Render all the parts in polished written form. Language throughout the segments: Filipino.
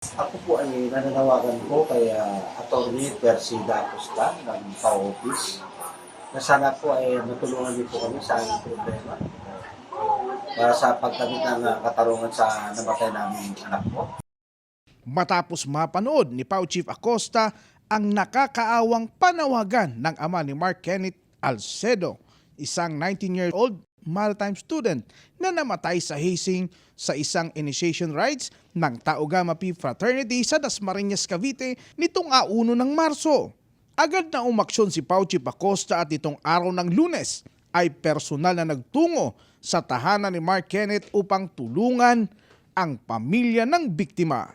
Ako po ay nananawagan po kay Atty. Percy Acosta ng PAO Office na sana po ay matulungan niyo po kami sa aming problema para sa pagkamit ng katarungan sa namatay naming anak po. Matapos mapanood ni PAO Chief Acosta ang nakakaawang panawagan ng ama ni Mark Kenneth Alcedo, isang 19-year-old maritime student na namatay sa hazing sa isang initiation rites ng Tau Gamma Pi Fraternity sa Dasmariñas, Cavite nitong 1 ng Marso. Agad na umaksyon si PAO Chief Acosta at itong araw ng Lunes ay personal na nagtungo sa tahanan ni Mark Kenneth upang tulungan ang pamilya ng biktima.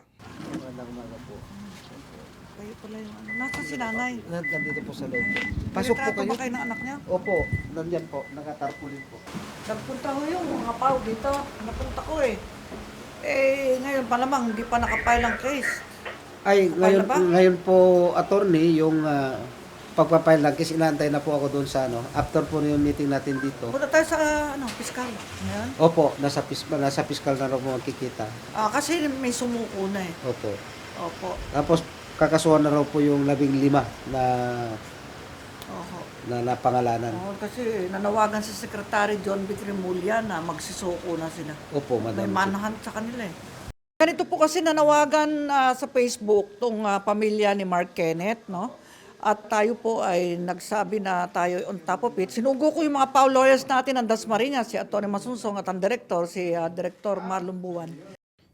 Kayo pala yung ano. Nasa si nanay? Nandito po sa loob. Pasok po Retrato kayo. ba kayo ng anak niya? Opo, nandyan po, nakatarpulin po. Nagpunta ko yung mga pao dito. Napunta ko eh. Eh, ngayon pa lamang, hindi pa nakapile ang case. Ay, Kapal na ba? ngayon po, attorney, yung pagpapile lang, kasi inaantay na po ako doon sa after po yung meeting natin dito. Punta tayo sa, piskal. Ngayon? Opo, nasa piskal na raw po makikita. Kasi may sumuko na eh. Opo. Opo. Tapos, kakasuhan na raw po yung 15 na Oho. napangalanan. Oo, kasi nanawagan si Secretary John B. Cremulya na magsisuko na sila. Opo, May madam. manhunt sa kanila eh. Ganito po kasi nanawagan sa Facebook tong pamilya ni Mark Kenneth, no? At tayo po ay nagsabi na tayo on top of it. Sinugo ko yung mga PAO lawyers natin ng Dasmariñas, si Atty. Masunsong at ang director, si Director Marlon Buwan.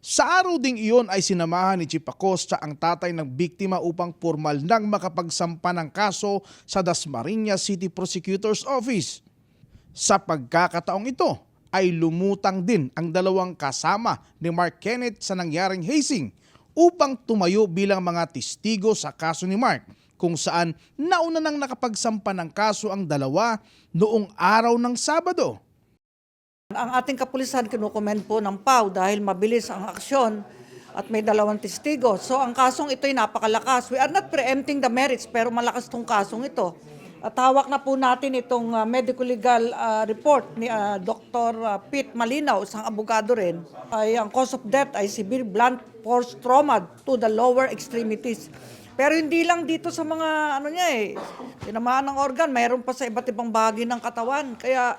Sa araw ding iyon ay sinamahan ni Chief Acosta ang tatay ng biktima upang formal nang makapagsampa ng kaso sa Dasmariñas City Prosecutor's Office. Sa pagkakataong ito ay lumutang din ang dalawang kasama ni Mark Kenneth sa nangyaring hazing upang tumayo bilang mga testigo sa kaso ni Mark, kung saan nauna nang nakapagsampa ng kaso ang dalawa noong araw ng Sabado. Ang ating kapulisan kinukomend po ng PAO dahil mabilis ang aksyon at may dalawang testigo. So ang kasong ito ay napakalakas. We are not preempting the merits pero malakas tong kasong ito. At hawak na po natin itong medical legal report ni Dr. Pete Malinaw, isang abogado rin. Ay, ang cause of death ay severe blunt force trauma to the lower extremities. Pero hindi lang dito sa mga tinamaan ng organ, mayroon pa sa iba't ibang bahagi ng katawan. Kaya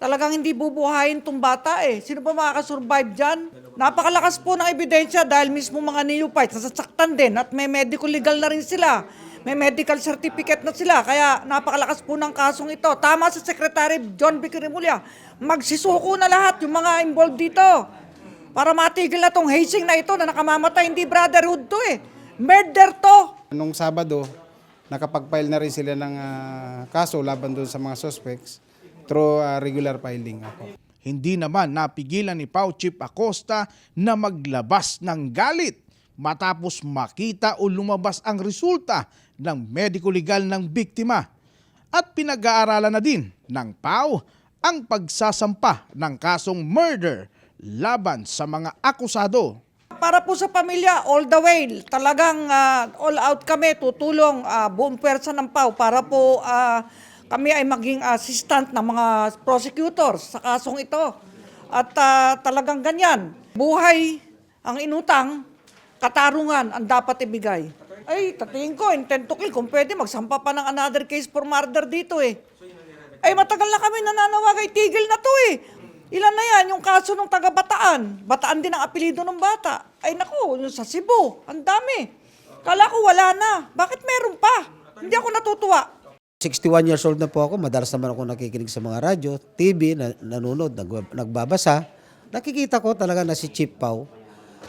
talagang hindi bubuhayin tong bata eh. Sino ba makakasurvive dyan? Napakalakas po ng ebidensya dahil mismo mga neophytes nasasaktan din at may medical legal na rin sila. May medical certificate na sila. Kaya napakalakas po ng kasong ito. Tama sa Secretary John B. Cremulya. Magsisuko na lahat yung mga involved dito. Para matigil na tong hazing na ito na nakamamatay. Hindi brotherhood to eh. Murder to. Nung Sabado, nakapag-file na rin sila ng kaso laban doon sa mga suspects through regular filing. Hindi naman napigilan ni PAO Chief Acosta na maglabas ng galit matapos makita o lumabas ang resulta ng medical legal ng biktima. At pinag-aaralan na din ng PAO ang pagsasampa ng kasong murder laban sa mga akusado. Para po sa pamilya, all the way, talagang all out kami, tutulong buong pwersa ng PAO para po kami ay maging assistant ng mga prosecutors sa kasong ito. At talagang ganyan, buhay ang inutang, katarungan ang dapat ibigay. Ay, tatingin ko, intent to kill, kung pwede magsampa pa ng another case for murder dito eh. Ay, matagal na kami nananawag, ay tigil na to eh. Ilan na yan, yung kaso ng taga-Bataan. Bataan din ang apelido ng bata. Ay naku, yung sa Cebu, ang dami. Kala ko wala na. Bakit meron pa? Hindi ako natutuwa. 61 years old na po ako, madalas naman ako nakikinig sa mga radyo, TV, nanonood, nagbabasa. Nakikita ko talaga na si Chief PAO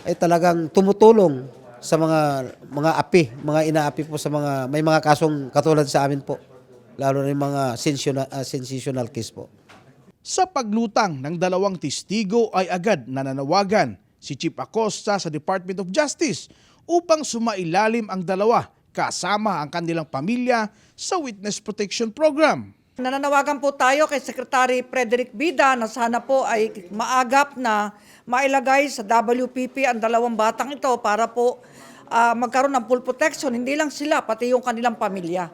ay talagang tumutulong sa mga api, mga inaapi po sa may mga kasong katulad sa amin po. Lalo na yung mga sensational case po. Sa paglutang ng dalawang testigo ay agad nananawagan si Chief Acosta sa Department of Justice upang sumailalim ang dalawa kasama ang kanilang pamilya sa Witness Protection Program. Nananawagan po tayo kay Secretary Frederick Bida na sana po ay maagap na mailagay sa WPP ang dalawang batang ito para po magkaroon ng full protection. Hindi lang sila, pati yung kanilang pamilya.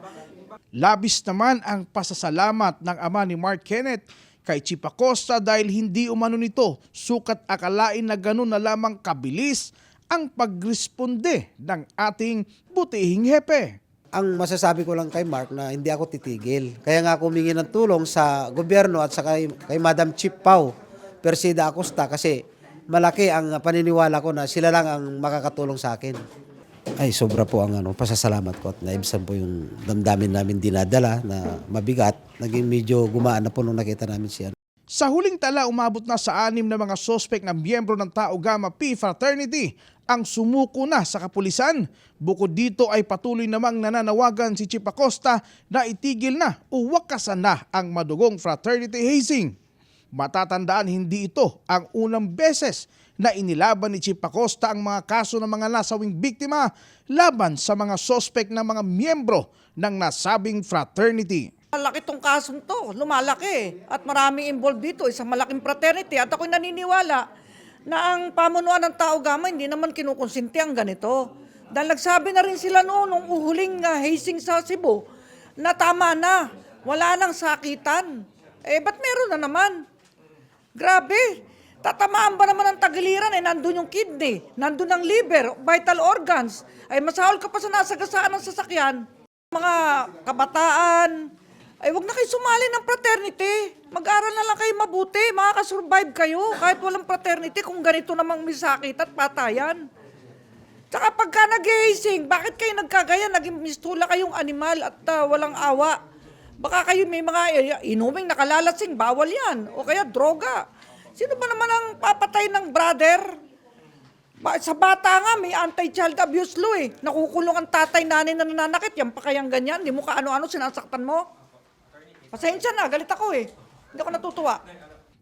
Labis naman ang pasasalamat ng ama ni Mark Kenneth kay Chief Acosta dahil hindi umano nito sukat akalain na ganun na lamang kabilis ang pagresponde ng ating butihing hepe. Ang masasabi ko lang kay Mark na hindi ako titigil. Kaya nga ako humingi ng tulong sa gobyerno at sa kay Madam Chief Pau Persida Acosta kasi malaki ang paniniwala ko na sila lang ang makakatulong sa akin. Ay, sobra po ang pasasalamat ko at naibsan po yung damdamin namin dinadala na mabigat. Naging medyo gumaan na po nung nakita namin siya. Sa huling tala, umabot na sa 6 na mga sospek na miyembro ng Tau Gamma Pi Fraternity ang sumuko na sa kapulisan. Bukod dito ay patuloy namang nananawagan si Chief Acosta na itigil na o wakasan na ang madugong fraternity hazing. Matatandaan, hindi ito ang unang beses na inilaban ni Chief Acosta ang mga kaso ng mga nasawing biktima laban sa mga sospek na mga miyembro ng nasabing fraternity. Malaki tong kasong to, lumalaki. At maraming involved dito, isang malaking fraternity. At ako'y naniniwala na ang pamunuan ng Tau Gamma hindi naman kinukonsinti ang ganito. Dahil nagsabi na rin sila noon nung uhuling hazing sa Cebu na tama na, wala nang sakitan. Ba't meron na naman? Grabe, tatamaan ba naman ang tagiliran? Nandun yung kidney, nandun ang liver, vital organs. Masahol ka pa sa nasagasaan ng sasakyan. Mga kabataan, wag na kayo sumali ng fraternity. Mag-aral na lang kayo mabuti, makakasurvive kayo kahit walang fraternity kung ganito namang misakit at patayan. Tsaka pagka nag-hazing, bakit kayo nagkagaya? Naging mistula kayong animal at walang awa. Baka kayo may mga inuming nakalalasing, bawal yan. O kaya droga. Sino ba naman ang papatay ng brother? Sa bata nga, may anti-child abuse law eh. Nakukulong ang tatay, nanay na nananakit. Yan pa kayang ganyan. Hindi mo kaano-ano, sinasaktan mo. Pasensya na, galit ako eh. Hindi ako natutuwa.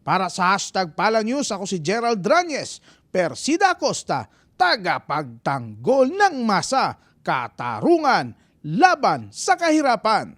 Para sa #PalaNews, ako si Gerald Dranyes, Persida Acosta, tagapagtanggol ng masa, katarungan, laban sa kahirapan.